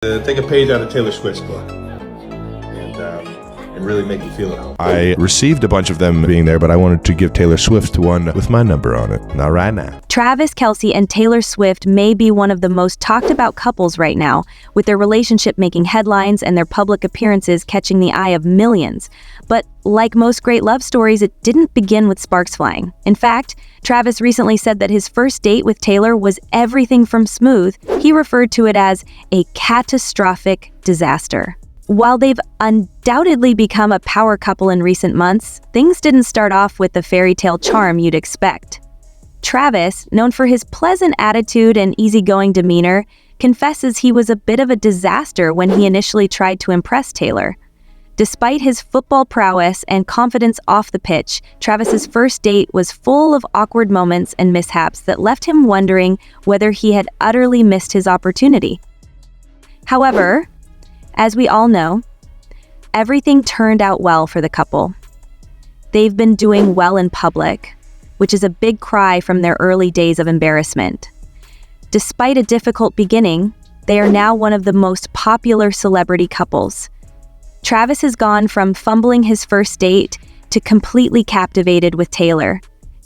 Take a page out of Taylor Swift's book and really make you feel at home. I received a bunch of them being there, but I wanted to give Taylor Swift one with my number on it. Not right now. Travis Kelce and Taylor Swift may be one of the most talked about couples right now, with their relationship making headlines and their public appearances catching the eye of millions. But like most great love stories, it didn't begin with sparks flying. In fact, Travis recently said that his first date with Taylor was everything from smooth. He referred to it as a catastrophic disaster. While they've undoubtedly become a power couple in recent months, things didn't start off with the fairy tale charm you'd expect. Travis, known for his pleasant attitude and easygoing demeanor, confesses he was a bit of a disaster when he initially tried to impress Taylor. Despite his football prowess and confidence off the pitch, Travis's first date was full of awkward moments and mishaps that left him wondering whether he had utterly missed his opportunity. However, as we all know, everything turned out well for the couple. They've been doing well in public, which is a big cry from their early days of embarrassment. Despite a difficult beginning, they are now one of the most popular celebrity couples. Travis has gone from fumbling his first date to completely captivated with Taylor,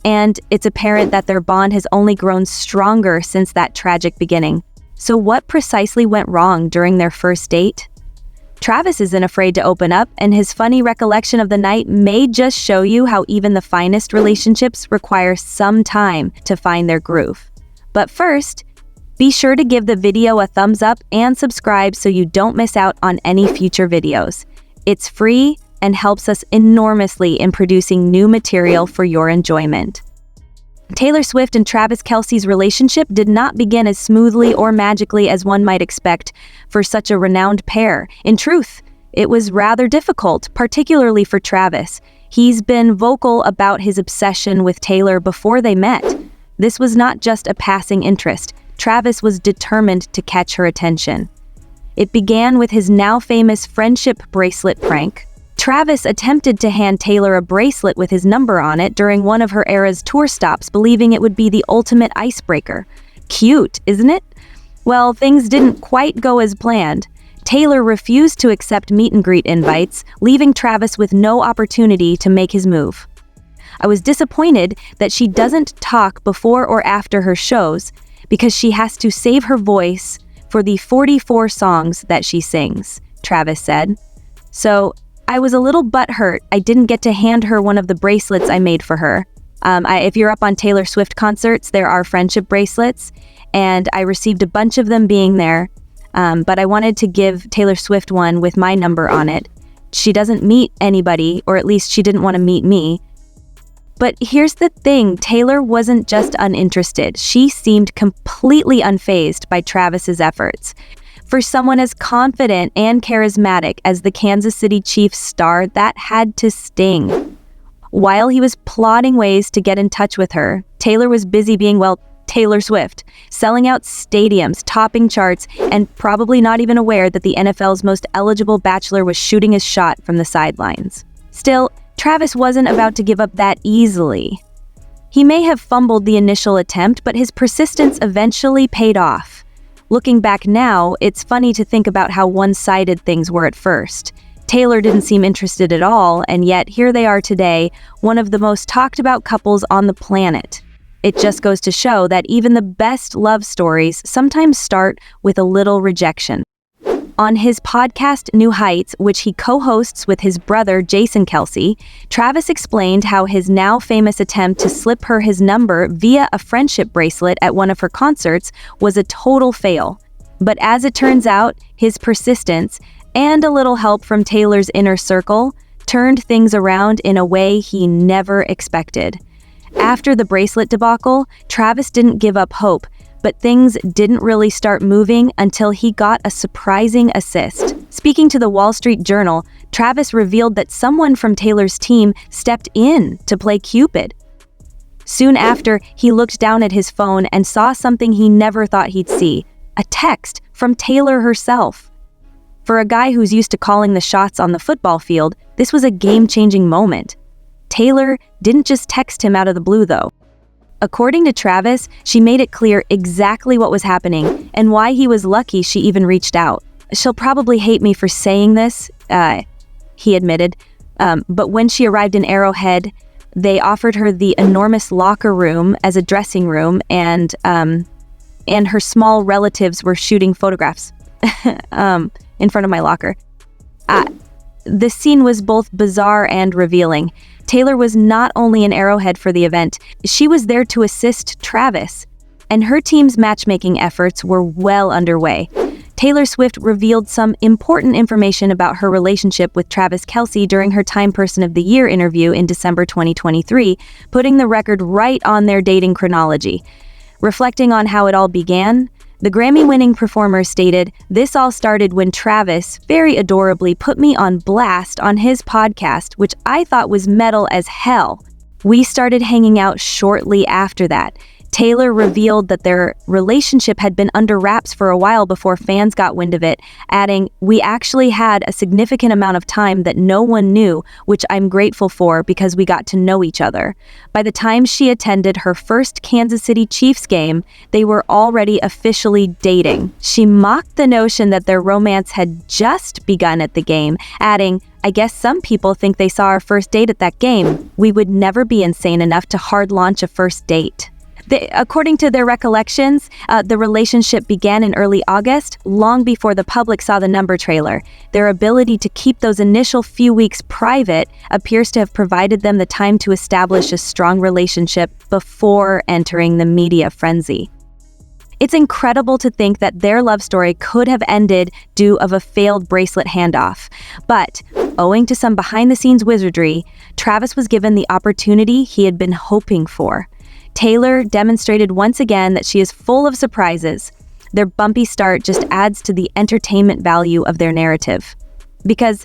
and it's apparent that their bond has only grown stronger since that tragic beginning. So what precisely went wrong during their first date? Travis isn't afraid to open up, and his funny recollection of the night may just show you how even the finest relationships require some time to find their groove. But first, be sure to give the video a thumbs up and subscribe so you don't miss out on any future videos. It's free and helps us enormously in producing new material for your enjoyment. Taylor Swift and Travis Kelce's relationship did not begin as smoothly or magically as one might expect for such a renowned pair. In truth, it was rather difficult, particularly for Travis. He's been vocal about his obsession with Taylor before they met. This was not just a passing interest. Travis was determined to catch her attention. It began with his now famous friendship bracelet prank. Travis attempted to hand Taylor a bracelet with his number on it during one of her era's tour stops, believing it would be the ultimate icebreaker. Cute, isn't it? Well, things didn't quite go as planned. Taylor refused to accept meet and greet invites, leaving Travis with no opportunity to make his move. I was disappointed that she doesn't talk before or after her shows because she has to save her voice for the 44 songs that she sings, Travis said. So I was a little butthurt I didn't get to hand her one of the bracelets I made for her. If you're up on Taylor Swift concerts, there are friendship bracelets, and I received a bunch of them being there, but I wanted to give Taylor Swift one with my number on it. She doesn't meet anybody, or at least she didn't want to meet me. But here's the thing, Taylor wasn't just uninterested. She seemed completely unfazed by Travis's efforts. For someone as confident and charismatic as the Kansas City Chiefs star, that had to sting. While he was plotting ways to get in touch with her, Taylor was busy being, well, Taylor Swift, selling out stadiums, topping charts, and probably not even aware that the NFL's most eligible bachelor was shooting his shot from the sidelines. Still, Travis wasn't about to give up that easily. He may have fumbled the initial attempt, but his persistence eventually paid off. Looking back now, it's funny to think about how one-sided things were at first. Taylor didn't seem interested at all, and yet here they are today, one of the most talked about couples on the planet. It just goes to show that even the best love stories sometimes start with a little rejection. On his podcast, New Heights, which he co-hosts with his brother, Jason Kelce, Travis explained how his now famous attempt to slip her his number via a friendship bracelet at one of her concerts was a total fail. But as it turns out, his persistence and a little help from Taylor's inner circle turned things around in a way he never expected. After the bracelet debacle, Travis didn't give up hope, but things didn't really start moving until he got a surprising assist. Speaking to the Wall Street Journal, Travis revealed that someone from Taylor's team stepped in to play Cupid. Soon after, he looked down at his phone and saw something he never thought he'd see, a text from Taylor herself. For a guy who's used to calling the shots on the football field, this was a game-changing moment. Taylor didn't just text him out of the blue, though. According to Travis, she made it clear exactly what was happening and why he was lucky she even reached out. She'll probably hate me for saying this, he admitted. But when she arrived in Arrowhead, they offered her the enormous locker room as a dressing room, and her small relatives were shooting photographs in front of my locker. The scene was both bizarre and revealing. Taylor was not only in Arrowhead for the event, she was there to assist Travis, and her team's matchmaking efforts were well underway. Taylor Swift revealed some important information about her relationship with Travis Kelce during her Time Person of the Year interview in December 2023, putting the record right on their dating chronology. Reflecting on how it all began, the Grammy-winning performer stated, "This all started when Travis, very adorably, put me on blast on his podcast, which I thought was metal as hell. We started hanging out shortly after that." Taylor revealed that their relationship had been under wraps for a while before fans got wind of it, adding, "We actually had a significant amount of time that no one knew, which I'm grateful for because we got to know each other." By the time she attended her first Kansas City Chiefs game, they were already officially dating. She mocked the notion that their romance had just begun at the game, adding, "I guess some people think they saw our first date at that game. We would never be insane enough to hard launch a first date." According to their recollections, the relationship began in early August, long before the public saw the number trailer. Their ability to keep those initial few weeks private appears to have provided them the time to establish a strong relationship before entering the media frenzy. It's incredible to think that their love story could have ended due to a failed bracelet handoff. But, owing to some behind-the-scenes wizardry, Travis was given the opportunity he had been hoping for. Taylor demonstrated once again that she is full of surprises. Their bumpy start just adds to the entertainment value of their narrative. Because,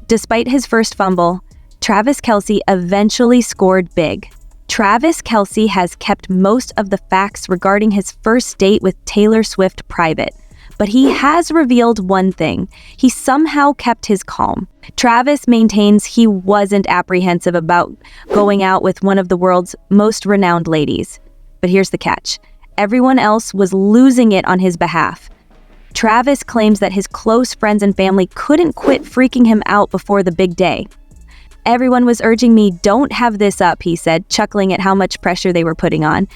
despite his first fumble, Travis Kelce eventually scored big. Travis Kelce has kept most of the facts regarding his first date with Taylor Swift private. But he has revealed one thing. He somehow kept his calm. Travis maintains he wasn't apprehensive about going out with one of the world's most renowned ladies. But here's the catch. Everyone else was losing it on his behalf. Travis claims that his close friends and family couldn't quit freaking him out before the big day. "Everyone was urging me, don't have this up," he said, chuckling at how much pressure they were putting on.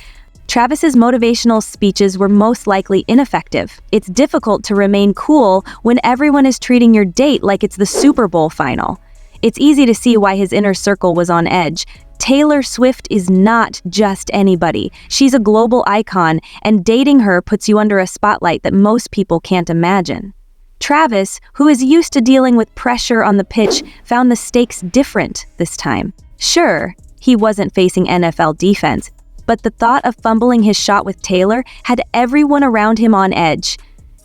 Travis's motivational speeches were most likely ineffective. It's difficult to remain cool when everyone is treating your date like it's the Super Bowl final. It's easy to see why his inner circle was on edge. Taylor Swift is not just anybody. She's a global icon, and dating her puts you under a spotlight that most people can't imagine. Travis, who is used to dealing with pressure on the pitch, found the stakes different this time. Sure, he wasn't facing NFL defense, but the thought of fumbling his shot with Taylor had everyone around him on edge.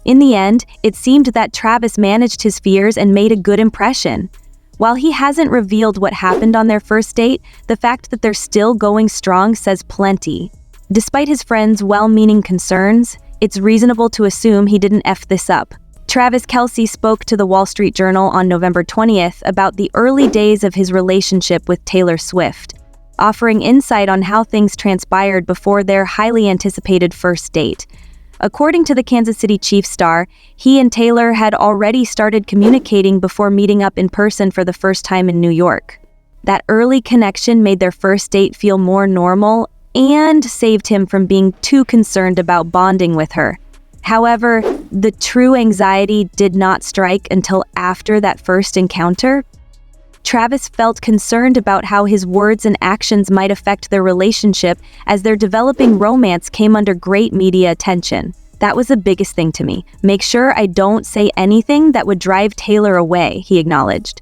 In the end, it seemed that Travis managed his fears and made a good impression. While he hasn't revealed what happened on their first date, the fact that they're still going strong says plenty. Despite his friends' well-meaning concerns, it's reasonable to assume he didn't F this up. Travis Kelce spoke to the Wall Street Journal on November 20th about the early days of his relationship with Taylor Swift, offering insight on how things transpired before their highly anticipated first date. According to the Kansas City Chiefs star, he and Taylor had already started communicating before meeting up in person for the first time in New York. That early connection made their first date feel more normal and saved him from being too concerned about bonding with her. However, the true anxiety did not strike until after that first encounter. Travis felt concerned about how his words and actions might affect their relationship as their developing romance came under great media attention. That was the biggest thing to me. Make sure I don't say anything that would drive Taylor away, he acknowledged.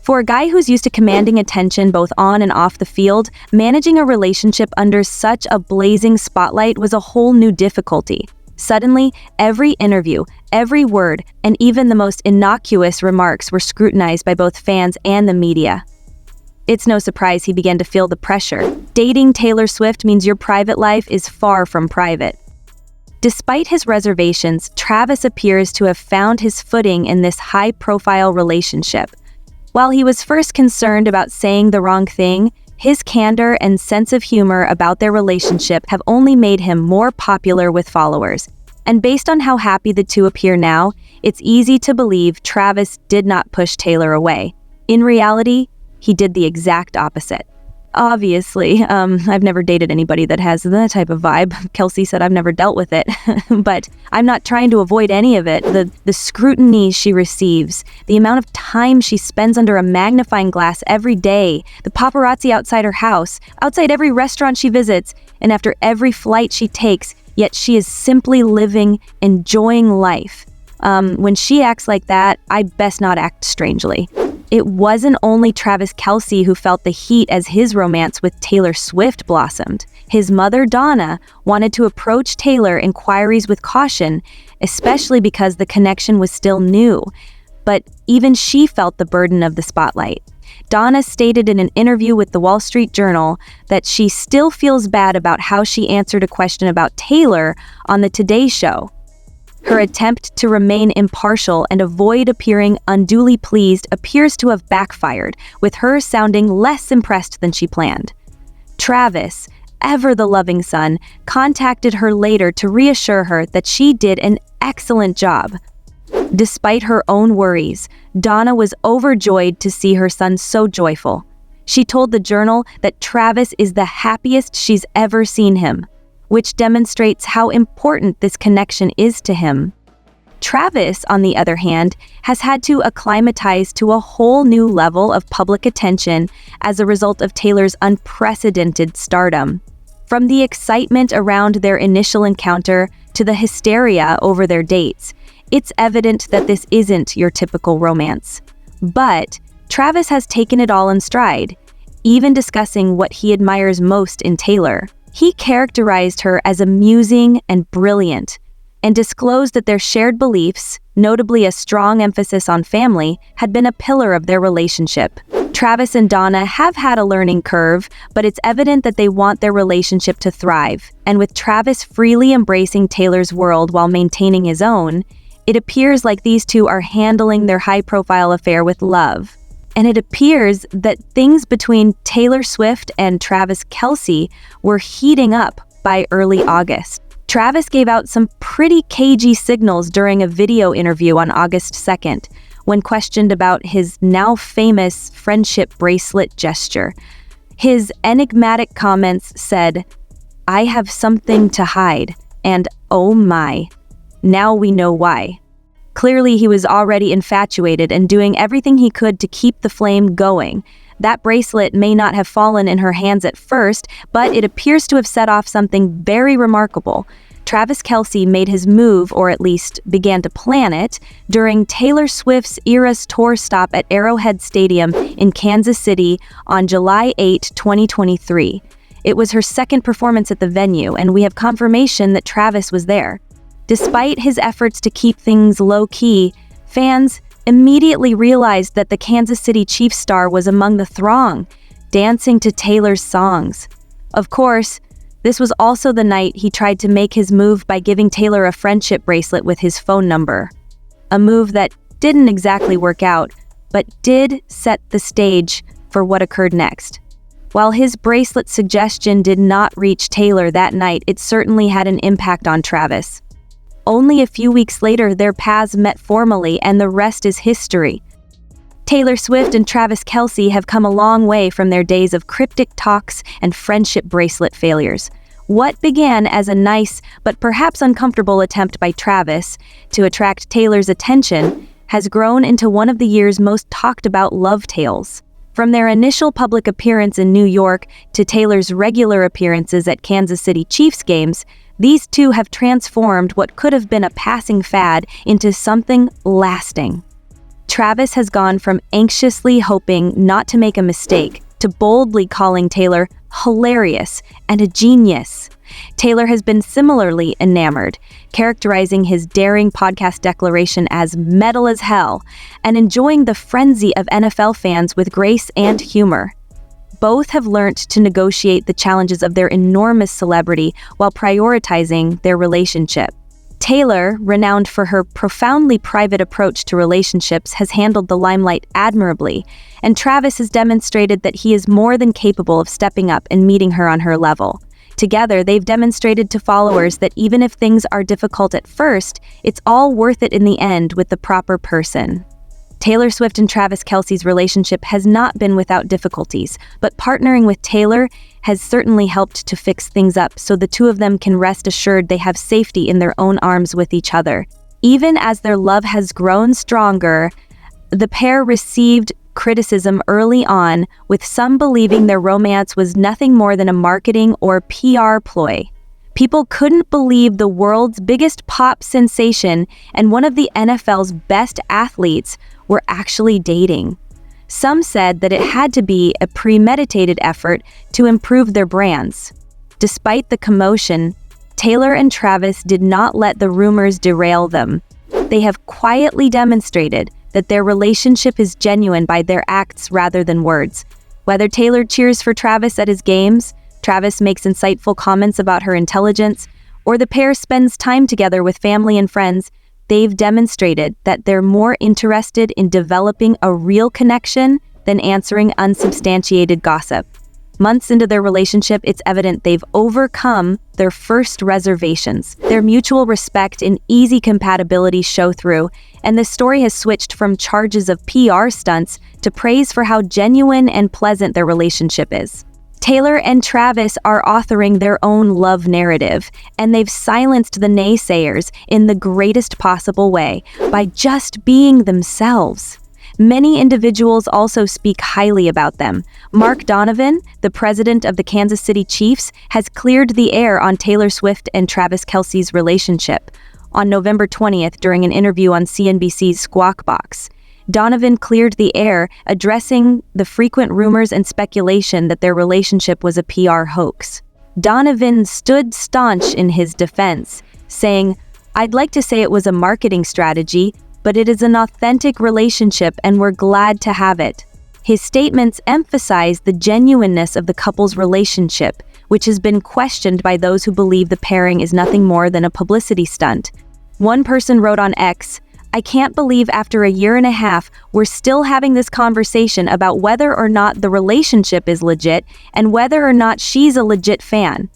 For a guy who's used to commanding attention both on and off the field, managing a relationship under such a blazing spotlight was a whole new difficulty. Suddenly, every interview, every word, and even the most innocuous remarks were scrutinized by both fans and the media. It's no surprise he began to feel the pressure. Dating Taylor Swift means your private life is far from private. Despite his reservations, Travis appears to have found his footing in this high-profile relationship. While he was first concerned about saying the wrong thing, his candor and sense of humor about their relationship have only made him more popular with followers. And based on how happy the two appear now, it's easy to believe Travis did not push Taylor away. In reality, he did the exact opposite. Obviously, I've never dated anybody that has that type of vibe. Kelce said I've never dealt with it, but I'm not trying to avoid any of it. The scrutiny she receives, the amount of time she spends under a magnifying glass every day, the paparazzi outside her house, outside every restaurant she visits, and after every flight she takes, yet she is simply living, enjoying life. When she acts like that, I best not act strangely. It wasn't only Travis Kelce who felt the heat as his romance with Taylor Swift blossomed. His mother, Donna, wanted to approach Taylor inquiries with caution, especially because the connection was still new. But even she felt the burden of the spotlight. Donna stated in an interview with the Wall Street Journal that she still feels bad about how she answered a question about Taylor on the Today Show. Her attempt to remain impartial and avoid appearing unduly pleased appears to have backfired, with her sounding less impressed than she planned. Travis, ever the loving son, contacted her later to reassure her that she did an excellent job. Despite her own worries, Donna was overjoyed to see her son so joyful. She told the Journal that Travis is the happiest she's ever seen him, which demonstrates how important this connection is to him. Travis, on the other hand, has had to acclimatize to a whole new level of public attention as a result of Taylor's unprecedented stardom. From the excitement around their initial encounter to the hysteria over their dates, it's evident that this isn't your typical romance. But Travis has taken it all in stride, even discussing what he admires most in Taylor. He characterized her as amusing and brilliant, and disclosed that their shared beliefs, notably a strong emphasis on family, had been a pillar of their relationship. Travis and Donna have had a learning curve, but it's evident that they want their relationship to thrive. And with Travis freely embracing Taylor's world while maintaining his own, it appears like these two are handling their high-profile affair with love. And it appears that things between Taylor Swift and Travis Kelce were heating up by early August. Travis gave out some pretty cagey signals during a video interview on August 2nd, when questioned about his now famous friendship bracelet gesture. His enigmatic comments said, "I have something to hide," and "oh my, now we know why." Clearly, he was already infatuated and doing everything he could to keep the flame going. That bracelet may not have fallen in her hands at first, but it appears to have set off something very remarkable. Travis Kelce made his move, or at least began to plan it, during Taylor Swift's Eras Tour stop at Arrowhead Stadium in Kansas City on July 8, 2023. It was her second performance at the venue, and we have confirmation that Travis was there. Despite his efforts to keep things low-key, fans immediately realized that the Kansas City Chiefs star was among the throng, dancing to Taylor's songs. Of course, this was also the night he tried to make his move by giving Taylor a friendship bracelet with his phone number. A move that didn't exactly work out, but did set the stage for what occurred next. While his bracelet suggestion did not reach Taylor that night, it certainly had an impact on Travis. Only a few weeks later, their paths met formally, and the rest is history. Taylor Swift and Travis Kelce have come a long way from their days of cryptic talks and friendship bracelet failures. What began as a nice but perhaps uncomfortable attempt by Travis to attract Taylor's attention has grown into one of the year's most talked about love tales. From their initial public appearance in New York to Taylor's regular appearances at Kansas City Chiefs games, these two have transformed what could have been a passing fad into something lasting. Travis has gone from anxiously hoping not to make a mistake to boldly calling Taylor hilarious and a genius. Taylor has been similarly enamored, characterizing his daring podcast declaration as metal as hell and enjoying the frenzy of NFL fans with grace and humor. Both have learnt to negotiate the challenges of their enormous celebrity while prioritizing their relationship. Taylor, renowned for her profoundly private approach to relationships, has handled the limelight admirably, and Travis has demonstrated that he is more than capable of stepping up and meeting her on her level. Together, they've demonstrated to followers that even if things are difficult at first, it's all worth it in the end with the proper person. Taylor Swift and Travis Kelce's relationship has not been without difficulties, but partnering with Taylor has certainly helped to fix things up so the two of them can rest assured they have safety in their own arms with each other. Even as their love has grown stronger, the pair received criticism early on, with some believing their romance was nothing more than a marketing or PR ploy. People couldn't believe the world's biggest pop sensation and one of the NFL's best athletes were actually dating. Some said that it had to be a premeditated effort to improve their brands. Despite the commotion, Taylor and Travis did not let the rumors derail them. They have quietly demonstrated that their relationship is genuine by their acts rather than words. Whether Taylor cheers for Travis at his games, Travis makes insightful comments about her intelligence, or the pair spends time together with family and friends, they've demonstrated that they're more interested in developing a real connection than answering unsubstantiated gossip. Months into their relationship, it's evident they've overcome their first reservations. Their mutual respect and easy compatibility show through, and this story has switched from charges of PR stunts to praise for how genuine and pleasant their relationship is. Taylor and Travis are authoring their own love narrative, and they've silenced the naysayers in the greatest possible way by just being themselves. Many individuals also speak highly about them. Mark Donovan, the president of the Kansas City Chiefs, has cleared the air on Taylor Swift and Travis Kelce's relationship. On November 20th, during an interview on CNBC's Squawk Box, Donovan cleared the air, addressing the frequent rumors and speculation that their relationship was a PR hoax. Donovan stood staunch in his defense, saying, "I'd like to say it was a marketing strategy, but it is an authentic relationship and we're glad to have it." His statements emphasize the genuineness of the couple's relationship, which has been questioned by those who believe the pairing is nothing more than a publicity stunt. One person wrote on X, "I can't believe after a year and a half, we're still having this conversation about whether or not the relationship is legit and whether or not she's a legit fan."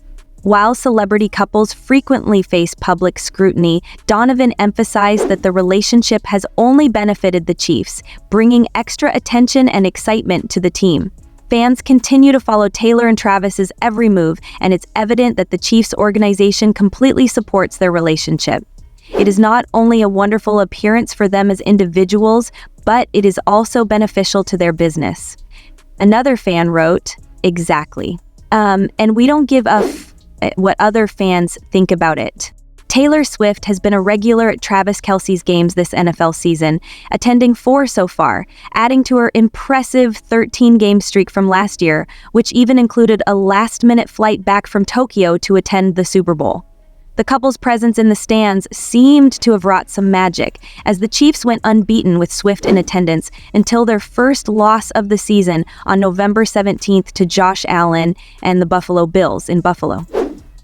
While celebrity couples frequently face public scrutiny, Donovan emphasized that the relationship has only benefited the Chiefs, bringing extra attention and excitement to the team. Fans continue to follow Taylor and Travis's every move, and it's evident that the Chiefs organization completely supports their relationship. It is not only a wonderful appearance for them as individuals, but it is also beneficial to their business. Another fan wrote, "Exactly. And we don't give a what other fans think about it." Taylor Swift has been a regular at Travis Kelce's games this NFL season, attending 4 so far, adding to her impressive 13-game streak from last year, which even included a last-minute flight back from Tokyo to attend the Super Bowl. The couple's presence in the stands seemed to have wrought some magic, as the Chiefs went unbeaten with Swift in attendance until their first loss of the season on November 17th to Josh Allen and the Buffalo Bills in Buffalo.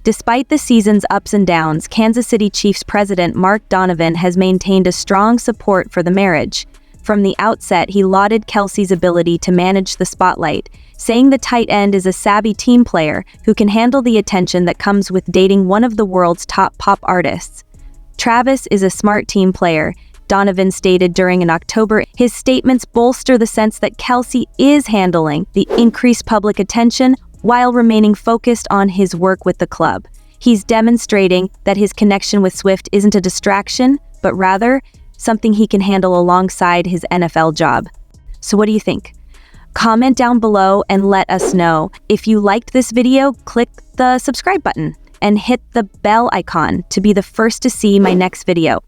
Despite the season's ups and downs, Kansas City Chiefs president Mark Donovan has maintained a strong support for the marriage. From the outset, he lauded Kelce's ability to manage the spotlight, saying the tight end is a savvy team player who can handle the attention that comes with dating one of the world's top pop artists. "Travis is a smart team player," Donovan stated during an October. His statements bolster the sense that Kelce is handling the increased public attention while remaining focused on his work with the club. He's demonstrating that his connection with Swift isn't a distraction, but rather something he can handle alongside his NFL job. So what do you think? Comment down below and let us know. If you liked this video, click the subscribe button and hit the bell icon to be the first to see my next video.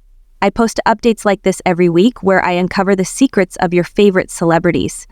I post updates like this every week where I uncover the secrets of your favorite celebrities.